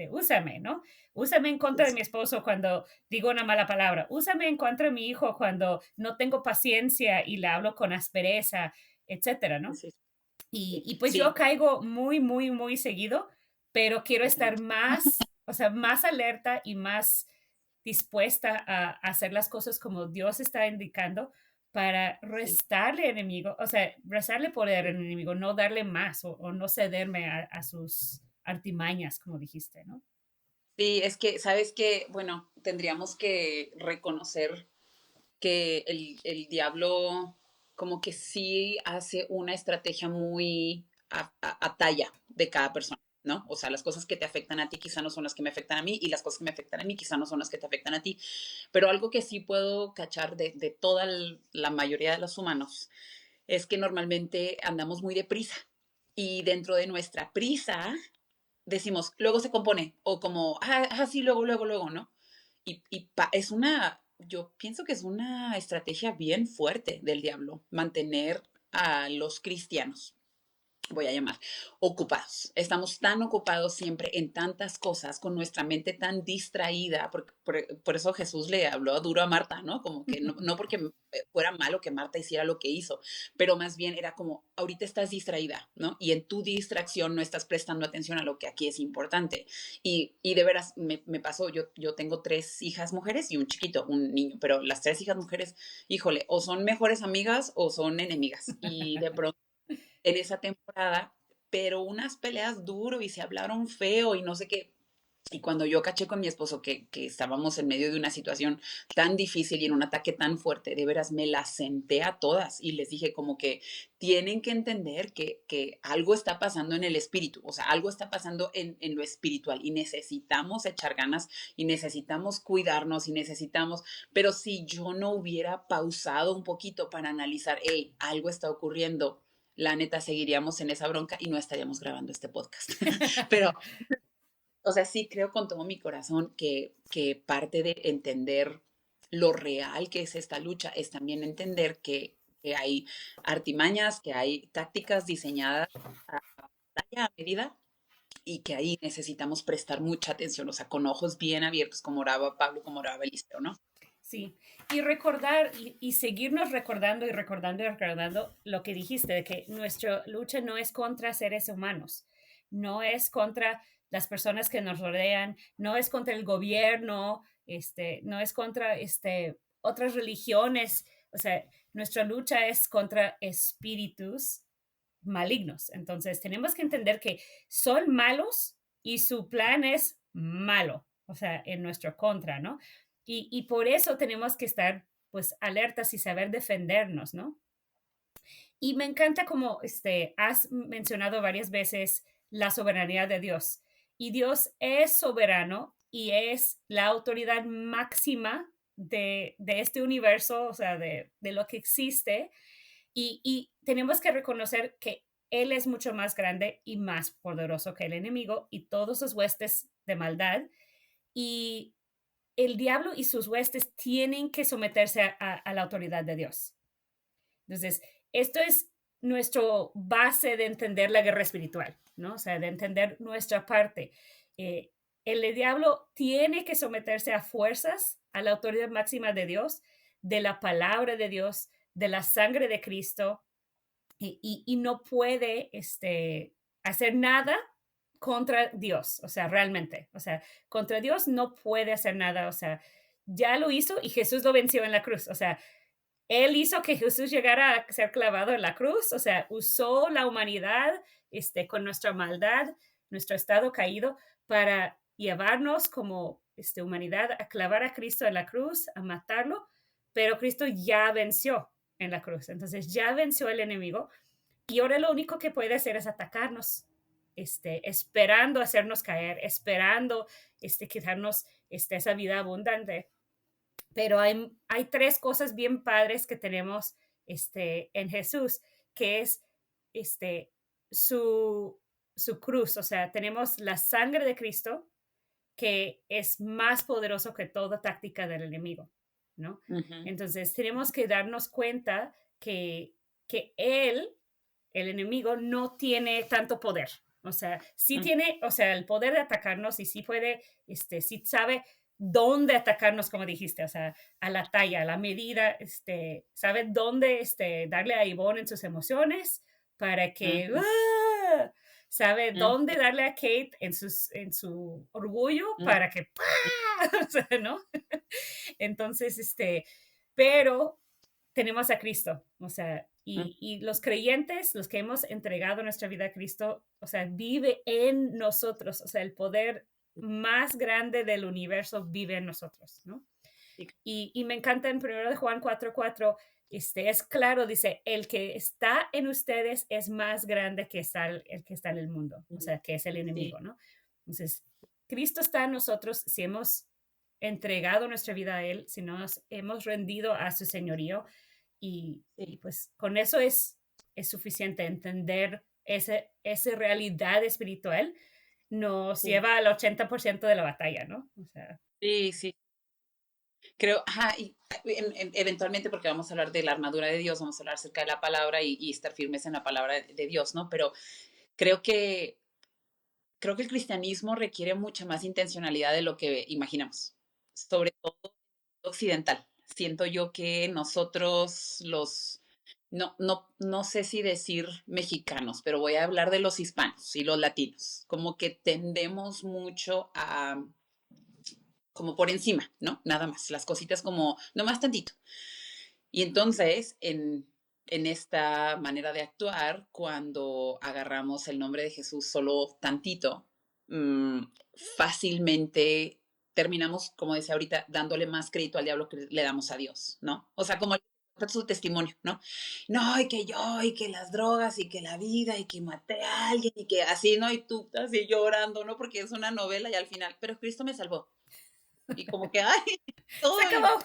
úsame, ¿no? Úsame en contra de es, mi esposo cuando digo una mala palabra, úsame en contra de mi hijo cuando no tengo paciencia y le hablo con aspereza, etcétera, ¿no? sí, sí, Y pues yo sí, caigo muy, muy, muy seguido, pero quiero ujú, estar más, o sea, más alerta y más dispuesta a hacer las cosas como Dios está indicando para sí, restarle enemigo, o sea, restarle poder sí. al enemigo, no darle más o no cederme a sus artimañas, como dijiste, ¿no? Sí, es que, ¿sabes qué? Bueno, tendríamos que reconocer que el diablo como que sí hace una estrategia muy a talla de cada persona, ¿no? O sea, las cosas que te afectan a ti quizá no son las que me afectan a mí y las cosas que me afectan a mí quizá no son las que te afectan a ti. Pero algo que sí puedo cachar de toda la mayoría de los humanos es que normalmente andamos muy deprisa y dentro de nuestra prisa decimos, luego se compone, o como, sí, luego, luego, luego, ¿no? Es una, yo pienso que es una estrategia bien fuerte del diablo, mantener a los cristianos, voy a llamar, ocupados. Estamos tan ocupados siempre en tantas cosas, con nuestra mente tan distraída, por eso Jesús le habló duro a Marta, ¿no? Como que no porque fuera malo que Marta hiciera lo que hizo, pero más bien era como, ahorita estás distraída, ¿no? Y en tu distracción no estás prestando atención a lo que aquí es importante. Y de veras, me pasó, yo tengo 3 hijas mujeres y un chiquito, un niño, pero las 3 hijas mujeres, híjole, o son mejores amigas o son enemigas. Y de pronto en esa temporada, pero unas peleas duro y se hablaron feo y no sé qué. Y cuando yo caché con mi esposo que estábamos en medio de una situación tan difícil y en un ataque tan fuerte, de veras me las senté a todas y les dije como que tienen que entender que algo está pasando en el espíritu, o sea, algo está pasando en lo espiritual y necesitamos echar ganas y necesitamos cuidarnos y necesitamos, pero si yo no hubiera pausado un poquito para analizar, hey, algo está ocurriendo, la neta seguiríamos en esa bronca y no estaríamos grabando este podcast. Pero, o sea, sí creo con todo mi corazón que parte de entender lo real que es esta lucha es también entender que hay artimañas, que hay tácticas diseñadas a talla, a medida y que ahí necesitamos prestar mucha atención, o sea, con ojos bien abiertos, como oraba Pablo, como oraba Eliseo, ¿no? Sí, y recordar y seguirnos recordando y recordando y recordando lo que dijiste, de que nuestra lucha no es contra seres humanos, no es contra las personas que nos rodean, no es contra el gobierno, no es contra otras religiones, o sea, nuestra lucha es contra espíritus malignos. Entonces, tenemos que entender que son malos y su plan es malo, o sea, en nuestro contra, ¿no? Y por eso tenemos que estar pues alertas y saber defendernos, ¿no? Y me encanta como has mencionado varias veces la soberanía de Dios. Y Dios es soberano y es la autoridad máxima de este universo, o sea, de lo que existe. Y tenemos que reconocer que Él es mucho más grande y más poderoso que el enemigo y todos sus huestes de maldad. Y el diablo y sus huestes tienen que someterse a la autoridad de Dios. Entonces, esto es nuestro base de entender la guerra espiritual, ¿no? O sea, de entender nuestra parte. Eh, el diablo tiene que someterse a fuerzas a la autoridad máxima de Dios, de la palabra de Dios, de la sangre de Cristo, y no puede hacer nada contra Dios, o sea, realmente, o sea, contra Dios no puede hacer nada, o sea, ya lo hizo y Jesús lo venció en la cruz, o sea, Él hizo que Jesús llegara a ser clavado en la cruz, o sea, usó la humanidad con nuestra maldad, nuestro estado caído, para llevarnos como humanidad a clavar a Cristo en la cruz, a matarlo, pero Cristo ya venció en la cruz, entonces ya venció el enemigo y ahora lo único que puede hacer es atacarnos, esperando hacernos caer, esperando quitarnos esa vida abundante. Pero hay 3 cosas bien padres que tenemos en Jesús, que es este, su, su cruz, o sea, tenemos la sangre de Cristo, que es más poderoso que toda táctica del enemigo, ¿no? Uh -huh. Entonces, tenemos que darnos cuenta que él, el enemigo, no tiene tanto poder. O sea, sí Uh -huh. tiene, o sea, el poder de atacarnos y sí puede, sí sabe dónde atacarnos, como dijiste, o sea, a la talla, a la medida, sabe dónde darle a Ivonne en sus emociones para Uh que, -huh. ¡ah! Sabe Uh dónde darle a Kate en su orgullo -huh. para que, o sea, ¿no? Entonces, pero tenemos a Cristo, o sea, y los creyentes, los que hemos entregado nuestra vida a Cristo, o sea, vive en nosotros, o sea, el poder más grande del universo vive en nosotros, ¿no? Sí, Y me encanta en 1 de Juan 4:4, es claro, dice, el que está en ustedes es más grande que está el que está en el mundo, o sea, que es el sí, enemigo, ¿no? Entonces, Cristo está en nosotros si hemos entregado nuestra vida a Él, si nos hemos rendido a su señorío, y sí, pues con eso es suficiente entender esa realidad espiritual, nos sí, lleva al 80% de la batalla, ¿no? O sea, sí, sí. Creo, ajá, y eventualmente, porque vamos a hablar de la armadura de Dios, vamos a hablar acerca de la palabra y estar firmes en la palabra de Dios, ¿no? Pero creo que, creo que el cristianismo requiere mucha más intencionalidad de lo que imaginamos, sobre todo occidental. Siento yo que nosotros los, no sé si decir mexicanos, pero voy a hablar de los hispanos y los latinos, como que tendemos mucho a, como por encima, ¿no? Nada más, las cositas como, no más tantito. Y entonces, en esta manera de actuar, cuando agarramos el nombre de Jesús solo tantito, mm, fácilmente terminamos, como decía ahorita, dándole más crédito al diablo que le damos a Dios, ¿no? O sea, como su testimonio, ¿no? No, y que yo, y que las drogas, y que la vida, y que maté a alguien, y que así, ¿no? Y tú así llorando, ¿no? Porque es una novela y al final, pero Cristo me salvó. Y como que, ay, se todo el acabó.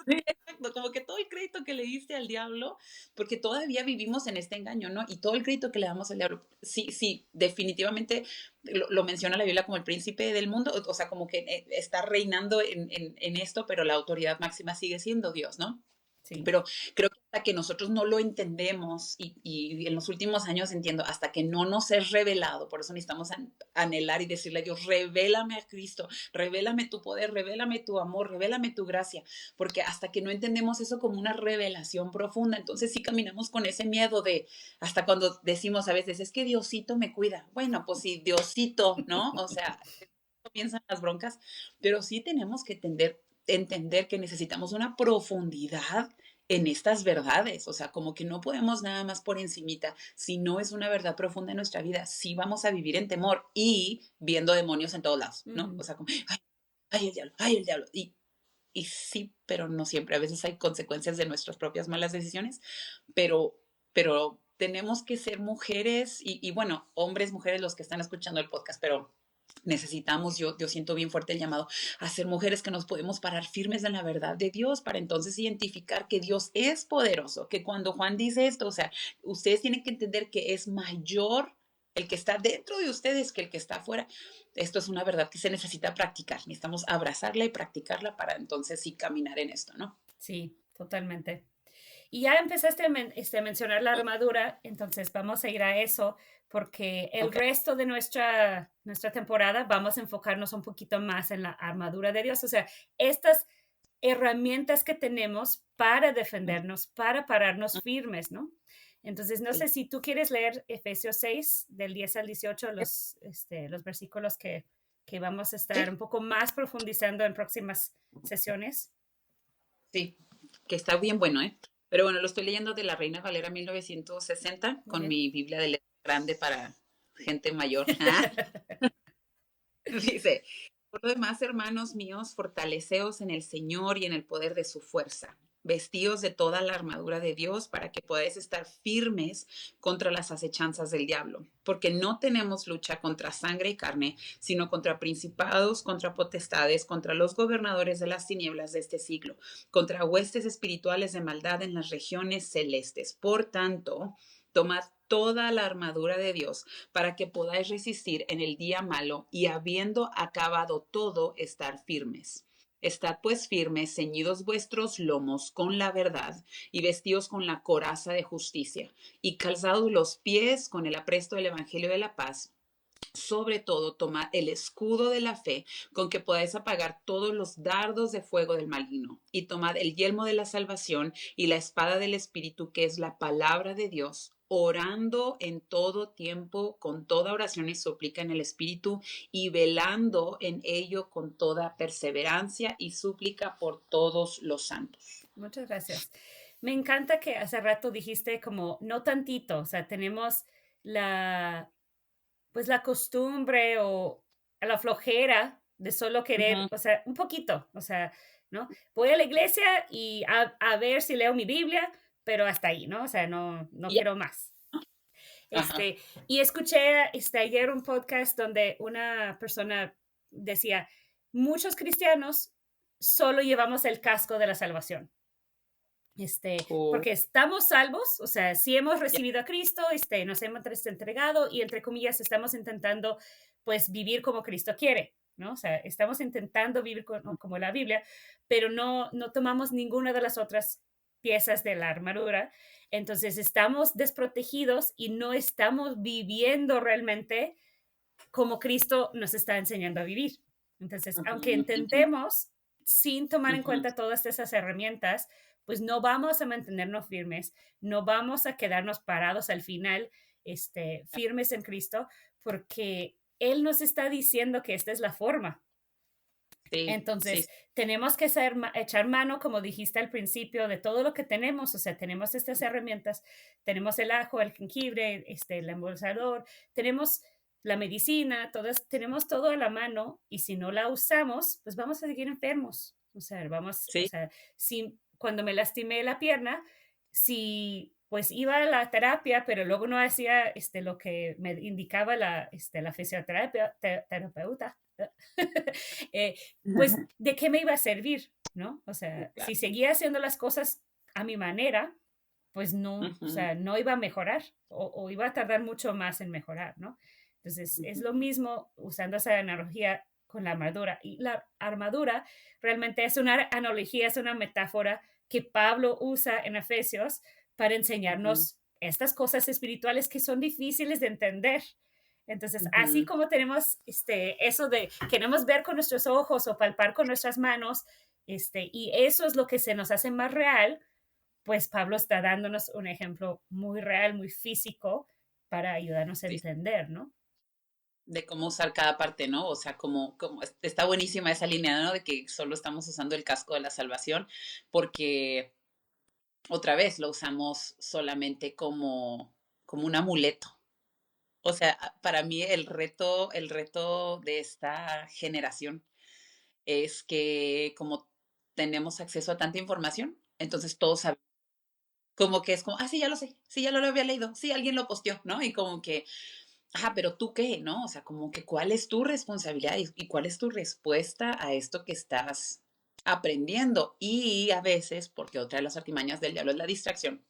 sí, exacto, como que todo el crédito que le diste al diablo, porque todavía vivimos en este engaño, ¿no? Y todo el crédito que le damos al diablo, sí, sí, definitivamente lo menciona la Biblia como el príncipe del mundo, o sea, como que está reinando en esto, pero la autoridad máxima sigue siendo Dios, ¿no? Sí. Pero creo que hasta que nosotros no lo entendemos y en los últimos años entiendo, hasta que no nos es revelado, por eso necesitamos anhelar y decirle a Dios, revélame a Cristo, revélame tu poder, revélame tu amor, revélame tu gracia, porque hasta que no entendemos eso como una revelación profunda, entonces sí caminamos con ese miedo de, hasta cuando decimos a veces, es que Diosito me cuida. Bueno, pues sí, Diosito, ¿no? O sea, comienzan las broncas, pero sí tenemos que entender que necesitamos una profundidad en estas verdades, o sea, como que no podemos nada más por encimita, si no es una verdad profunda en nuestra vida, sí vamos a vivir en temor y viendo demonios en todos lados, ¿no? Ujú. O sea, como, ay, el diablo, y sí, pero no siempre, a veces hay consecuencias de nuestras propias malas decisiones, pero tenemos que ser mujeres y bueno, hombres, mujeres, los que están escuchando el podcast, pero necesitamos, yo siento bien fuerte el llamado a ser mujeres que nos podemos parar firmes en la verdad de Dios para entonces identificar que Dios es poderoso, que cuando Juan dice esto, o sea, ustedes tienen que entender que es mayor el que está dentro de ustedes que el que está afuera. Esto es una verdad que se necesita practicar, necesitamos abrazarla y practicarla para entonces sí caminar en esto, ¿no? Sí, totalmente. Y ya empezaste a mencionar la armadura, entonces vamos a ir a eso porque el Ok, resto de nuestra temporada vamos a enfocarnos un poquito más en la armadura de Dios, o sea, estas herramientas que tenemos para defendernos, para pararnos firmes, ¿no? Entonces, no sé sí. si tú quieres leer Efesios 6, del 10 al 18, los versículos que vamos a estar Sí, un poco más profundizando en próximas sesiones. sí, que está bien bueno, ¿eh? Pero bueno, lo estoy leyendo de la Reina Valera 1960 Muy con bien. mi Biblia de letra grande para gente mayor. ¿Ah? Dice, por lo demás, hermanos míos, fortaleceos en el Señor y en el poder de su fuerza. Vestíos de toda la armadura de Dios para que podáis estar firmes contra las acechanzas del diablo, porque no tenemos lucha contra sangre y carne, sino contra principados, contra potestades, contra los gobernadores de las tinieblas de este siglo, contra huestes espirituales de maldad en las regiones celestes. Por tanto, tomad toda la armadura de Dios para que podáis resistir en el día malo y habiendo acabado todo, estar firmes. Estad pues firmes, ceñidos vuestros lomos con la verdad y vestidos con la coraza de justicia y calzados los pies con el apresto del Evangelio de la paz. Sobre todo, tomad el escudo de la fe con que podáis apagar todos los dardos de fuego del maligno y tomad el yelmo de la salvación y la espada del Espíritu que es la palabra de Dios, orando en todo tiempo con toda oración y súplica en el Espíritu y velando en ello con toda perseverancia y súplica por todos los santos. Muchas gracias. Me encanta que hace rato dijiste como no tantito, o sea, tenemos la, pues la costumbre o a la flojera de solo querer, Ujú. o sea, un poquito, o sea, ¿no? Voy a la iglesia y a ver si leo mi Biblia, pero hasta ahí, ¿no? O sea, no Ya. quiero más. Ajá. Y escuché ayer un podcast donde una persona decía, muchos cristianos solo llevamos el casco de la salvación. Oh, Porque estamos salvos, o sea, si hemos ya. recibido a Cristo, nos hemos entregado y entre comillas estamos intentando pues vivir como Cristo quiere, ¿no? O sea, estamos intentando vivir como la Biblia, pero no tomamos ninguna de las otras piezas de la armadura, entonces estamos desprotegidos y no estamos viviendo realmente como Cristo nos está enseñando a vivir. Entonces, aunque Ujú, ujú, intentemos, sin tomar en ujú. cuenta todas esas herramientas, pues no vamos a mantenernos firmes, no vamos a quedarnos parados al final, firmes en Cristo, porque Él nos está diciendo que esta es la forma. Sí, sí, Entonces, tenemos que echar mano, como dijiste al principio, de todo lo que tenemos. O sea, tenemos estas herramientas, tenemos el ajo, el jengibre, el embolsador, tenemos la medicina, tenemos todo a la mano y si no la usamos, pues vamos a seguir enfermos. O sí. sea, si cuando me lastimé la pierna, si pues iba a la terapia, pero luego no hacía lo que me indicaba la fisioterapia, terapeuta, eh, pues, ¿de qué me iba a servir? ¿No? O sea, si Claro. seguía haciendo las cosas a mi manera, pues no, o Ujú, sea, no iba a mejorar o iba a tardar mucho más en mejorar, ¿no? Entonces, es ujú. lo mismo usando esa analogía con la armadura. Y la armadura realmente es una analogía, es una metáfora que Pablo usa en Efesios para Ujú, enseñarnos estas cosas espirituales que son difíciles de entender. Entonces, así ujú. como tenemos eso de queremos ver con nuestros ojos o palpar con nuestras manos, y eso es lo que se nos hace más real, pues Pablo está dándonos un ejemplo muy real, muy físico para ayudarnos a Sí, entender, ¿no? de cómo usar cada parte, ¿no? O sea, está buenísima esa línea, ¿no? De que solo estamos usando el casco de la salvación, porque otra vez lo usamos solamente como un amuleto. O sea, para mí el reto de esta generación es que como tenemos acceso a tanta información, entonces todos sabemos, como que es como, sí, ya lo sé, sí, ya lo había leído, sí, alguien lo posteó, ¿no? Y como que, pero tú qué, ¿no? O sea, como que cuál es tu responsabilidad y cuál es tu respuesta a esto que estás aprendiendo. Y a veces, porque otra de las artimañas del diablo es la distracción,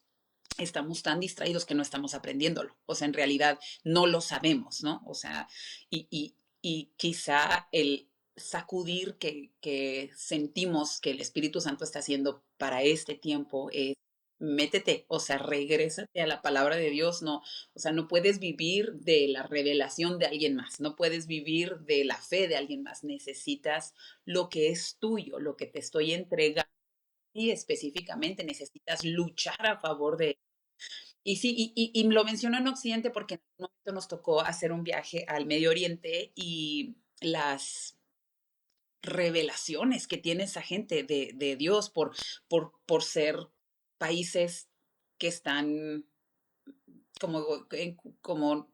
estamos tan distraídos que no estamos aprendiéndolo. O sea, en realidad no lo sabemos, ¿no? O sea, y quizá el sacudir que sentimos que el Espíritu Santo está haciendo para este tiempo es métete, o sea, regrésate a la palabra de Dios, no, o sea, no puedes vivir de la revelación de alguien más, no puedes vivir de la fe de alguien más, necesitas lo que es tuyo, lo que te estoy entregando y específicamente necesitas luchar a favor de. Y sí, y lo menciono en Occidente porque en algún momento nos tocó hacer un viaje al Medio Oriente y las revelaciones que tiene esa gente de Dios por ser países que están como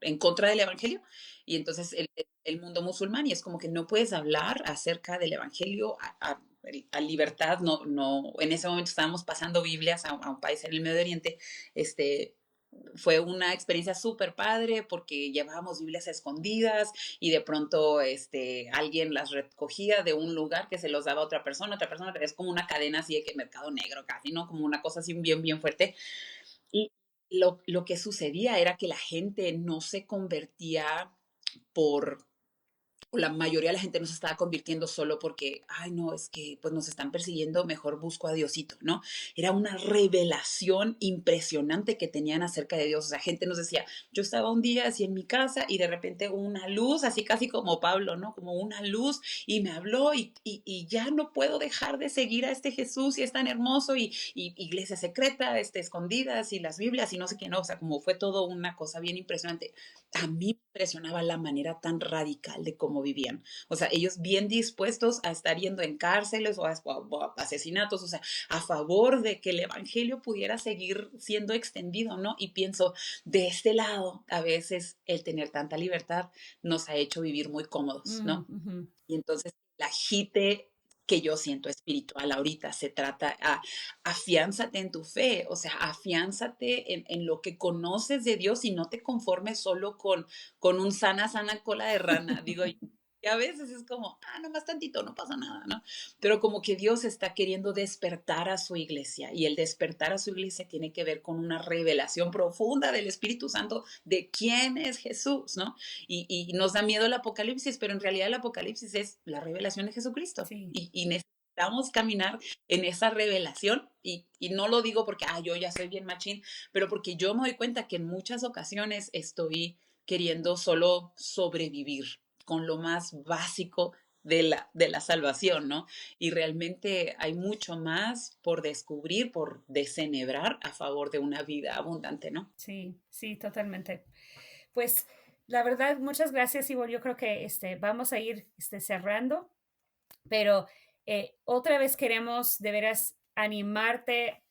en contra del Evangelio. Y entonces el mundo musulmán, y es como que no puedes hablar acerca del Evangelio a libertad. No, no, en ese momento estábamos pasando Biblias a un país en el Medio Oriente. este, Fue una experiencia súper padre porque llevábamos Biblias a escondidas y de pronto alguien las recogía de un lugar que se los daba a otra persona, es como una cadena así de que mercado negro casi, ¿no? Como una cosa así bien, bien fuerte. Y lo que sucedía era que la gente no se convertía por, o la mayoría de la gente no se estaba convirtiendo solo porque, ay, no, es que pues nos están persiguiendo, mejor busco a Diosito, ¿no? Era una revelación impresionante que tenían acerca de Dios. O sea, gente nos decía, yo estaba un día así en mi casa y de repente una luz, así casi como Pablo, ¿no? Como una luz y me habló y ya no puedo dejar de seguir a este Jesús y es tan hermoso y iglesia secreta, escondidas y las Biblias y no sé qué, no, o sea, como fue todo una cosa bien impresionante. A mí impresionaba la manera tan radical de cómo vivían. O sea, ellos bien dispuestos a estar yendo en cárceles o a asesinatos, o sea, a favor de que el evangelio pudiera seguir siendo extendido, ¿no? Y pienso, de este lado, a veces el tener tanta libertad nos ha hecho vivir muy cómodos, Mm, ¿no? ujú. Y entonces el agite que yo siento espiritual ahorita se trata a afiánzate en tu fe, o sea, afiánzate en lo que conoces de Dios y no te conformes solo con un sana, sana cola de rana, digo yo. Y a veces es como, nomás tantito, no pasa nada, ¿no? Pero como que Dios está queriendo despertar a su iglesia y el despertar a su iglesia tiene que ver con una revelación profunda del Espíritu Santo de quién es Jesús, ¿no? Y nos da miedo el apocalipsis, pero en realidad el apocalipsis es la revelación de Jesucristo. Sí, Y necesitamos caminar en esa revelación. Y no lo digo porque, yo ya soy bien machín, pero porque yo me doy cuenta que en muchas ocasiones estoy queriendo solo sobrevivir con lo más básico de la salvación, ¿no? Y realmente hay mucho más por descubrir, por desenhebrar a favor de una vida abundante, ¿no? sí, sí, totalmente. Pues la verdad, muchas gracias, Ivonne. Yo creo que vamos a ir cerrando, pero otra vez queremos de veras animarte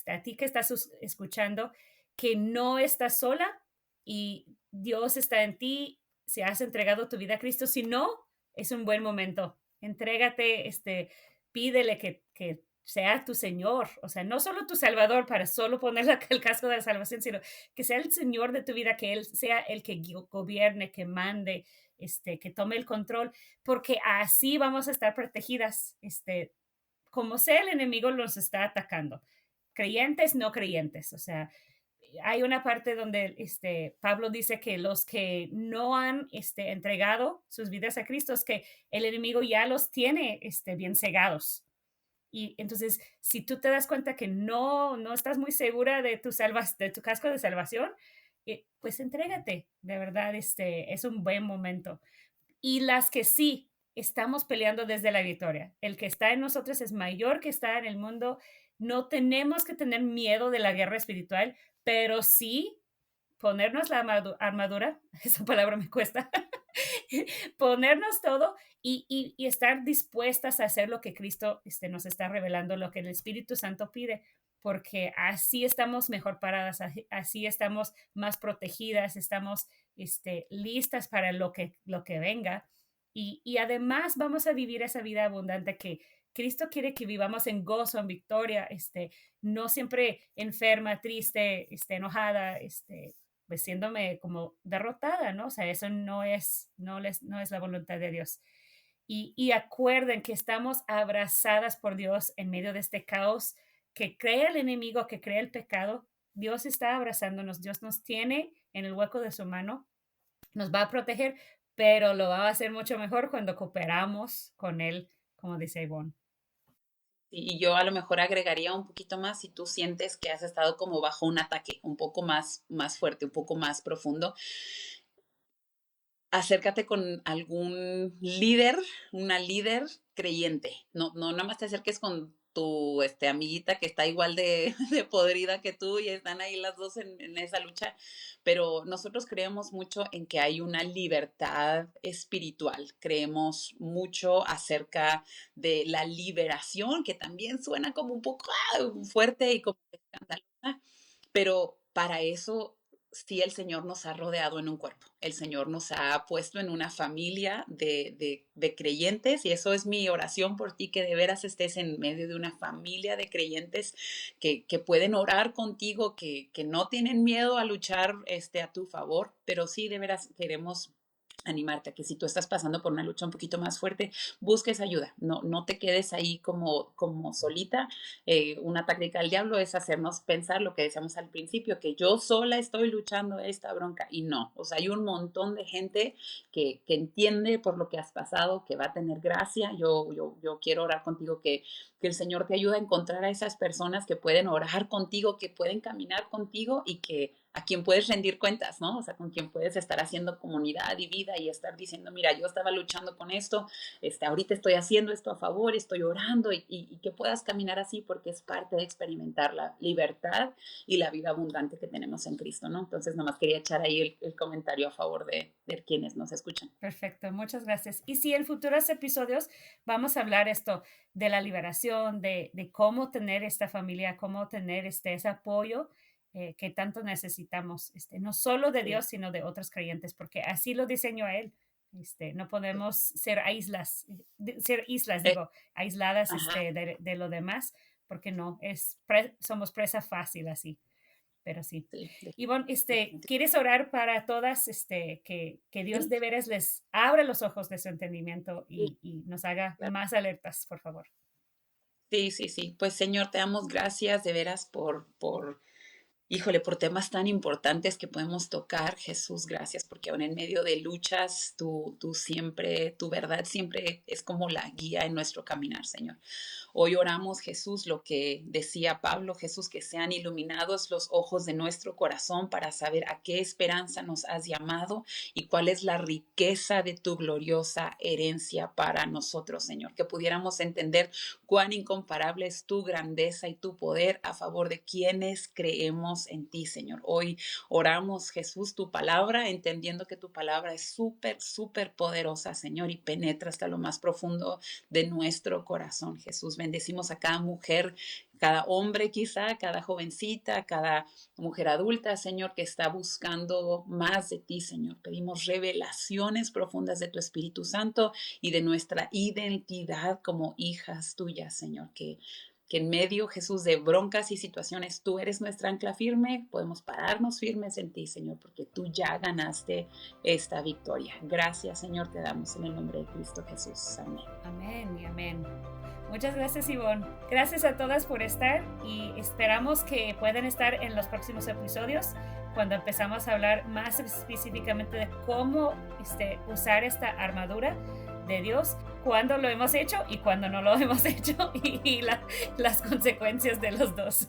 a ti que estás escuchando, que no estás sola y Dios está en ti, si has entregado tu vida a Cristo. Si no, es un buen momento. Entrégate, pídele que sea tu Señor, o sea, no solo tu Salvador para solo poner el casco de la salvación, sino que sea el Señor de tu vida, que Él sea el que gobierne, que mande, que tome el control, porque así vamos a estar protegidas, como sea el enemigo nos está atacando, creyentes, no creyentes, o sea, hay una parte donde Pablo dice que los que no han entregado sus vidas a Cristo es que el enemigo ya los tiene bien cegados. Y entonces, si tú te das cuenta que no estás muy segura de tu casco de salvación, pues entrégate, de verdad, es un buen momento. Y las que sí estamos peleando desde la victoria. El que está en nosotros es mayor que está en el mundo. No tenemos que tener miedo de la guerra espiritual, pero sí ponernos la armadura, esa palabra me cuesta, ponernos todo y estar dispuestas a hacer lo que Cristo nos está revelando, lo que el Espíritu Santo pide, porque así estamos mejor paradas, así estamos más protegidas, estamos listas para lo que venga. Y además vamos a vivir esa vida abundante que Cristo quiere que vivamos en gozo, en victoria, no siempre enferma, triste, enojada, pues siéndome como derrotada, ¿no? O sea, eso no es la voluntad de Dios. Y acuerden que estamos abrazadas por Dios en medio de este caos que crea el enemigo, que crea el pecado. Dios está abrazándonos, Dios nos tiene en el hueco de su mano, nos va a proteger, pero lo va a hacer mucho mejor cuando cooperamos con Él, como dice Ivonne. Y yo a lo mejor agregaría un poquito más si tú sientes que has estado como bajo un ataque un poco más fuerte, un poco más profundo. Acércate con algún líder, una líder creyente. No nada más te acerques con tu amiguita que está igual de podrida que tú y están ahí las dos en esa lucha, pero nosotros creemos mucho en que hay una libertad espiritual, creemos mucho acerca de la liberación, que también suena como un poco fuerte y como escandalosa, pero para eso sí el Señor nos ha rodeado en un cuerpo. El Señor nos ha puesto en una familia de creyentes y eso es mi oración por ti, que de veras estés en medio de una familia de creyentes que pueden orar contigo, que no tienen miedo a luchar a tu favor, pero sí de veras queremos animarte a que si tú estás pasando por una lucha un poquito más fuerte, busques ayuda, no te quedes ahí como solita. Una táctica del diablo es hacernos pensar lo que decíamos al principio, que yo sola estoy luchando esta bronca y no, o sea, hay un montón de gente que entiende por lo que has pasado, que va a tener gracia. Yo quiero orar contigo que el Señor te ayude a encontrar a esas personas que pueden orar contigo, que pueden caminar contigo y que a quien puedes rendir cuentas, ¿no? O sea, con quien puedes estar haciendo comunidad y vida y estar diciendo, mira, yo estaba luchando con esto, ahorita estoy haciendo esto a favor, estoy orando y que puedas caminar así porque es parte de experimentar la libertad y la vida abundante que tenemos en Cristo, ¿no? Entonces, nomás quería echar ahí el comentario a favor de quienes nos escuchan. Perfecto, muchas gracias. Y sí, en futuros episodios vamos a hablar esto de la liberación, de cómo tener esta familia, cómo tener ese apoyo que tanto necesitamos, no solo de Dios, sino de otros creyentes, porque así lo diseñó Él. No podemos ser aisladas de lo demás, porque no, somos presa fácil así, pero sí. Ivonne, ¿quieres orar para todas, que Dios de veras les abra los ojos de su entendimiento y nos haga más alertas, por favor? Sí. Pues Señor, te damos gracias de veras híjole, por temas tan importantes que podemos tocar, Jesús, gracias, porque aún en medio de luchas, tú siempre, tu verdad siempre es como la guía en nuestro caminar, Señor. Hoy oramos, Jesús, lo que decía Pablo, Jesús, que sean iluminados los ojos de nuestro corazón para saber a qué esperanza nos has llamado y cuál es la riqueza de tu gloriosa herencia para nosotros, Señor. Que pudiéramos entender cuán incomparable es tu grandeza y tu poder a favor de quienes creemos en ti, Señor. Hoy oramos, Jesús, tu palabra, entendiendo que tu palabra es súper poderosa, Señor, y penetra hasta lo más profundo de nuestro corazón, Jesús. Bendecimos a cada mujer, cada hombre quizá, cada jovencita, cada mujer adulta, Señor, que está buscando más de ti, Señor. Pedimos revelaciones profundas de tu Espíritu Santo y de nuestra identidad como hijas tuyas, Señor, que en medio, Jesús, de broncas y situaciones, tú eres nuestra ancla firme, podemos pararnos firmes en ti, Señor, porque tú ya ganaste esta victoria. Gracias, Señor, te damos en el nombre de Cristo Jesús. Amén. Amén y amén. Muchas gracias, Ivonne. Gracias a todas por estar y esperamos que puedan estar en los próximos episodios cuando empezamos a hablar más específicamente de cómo usar esta armadura de Dios, cuando lo hemos hecho y cuando no lo hemos hecho y las consecuencias de los dos.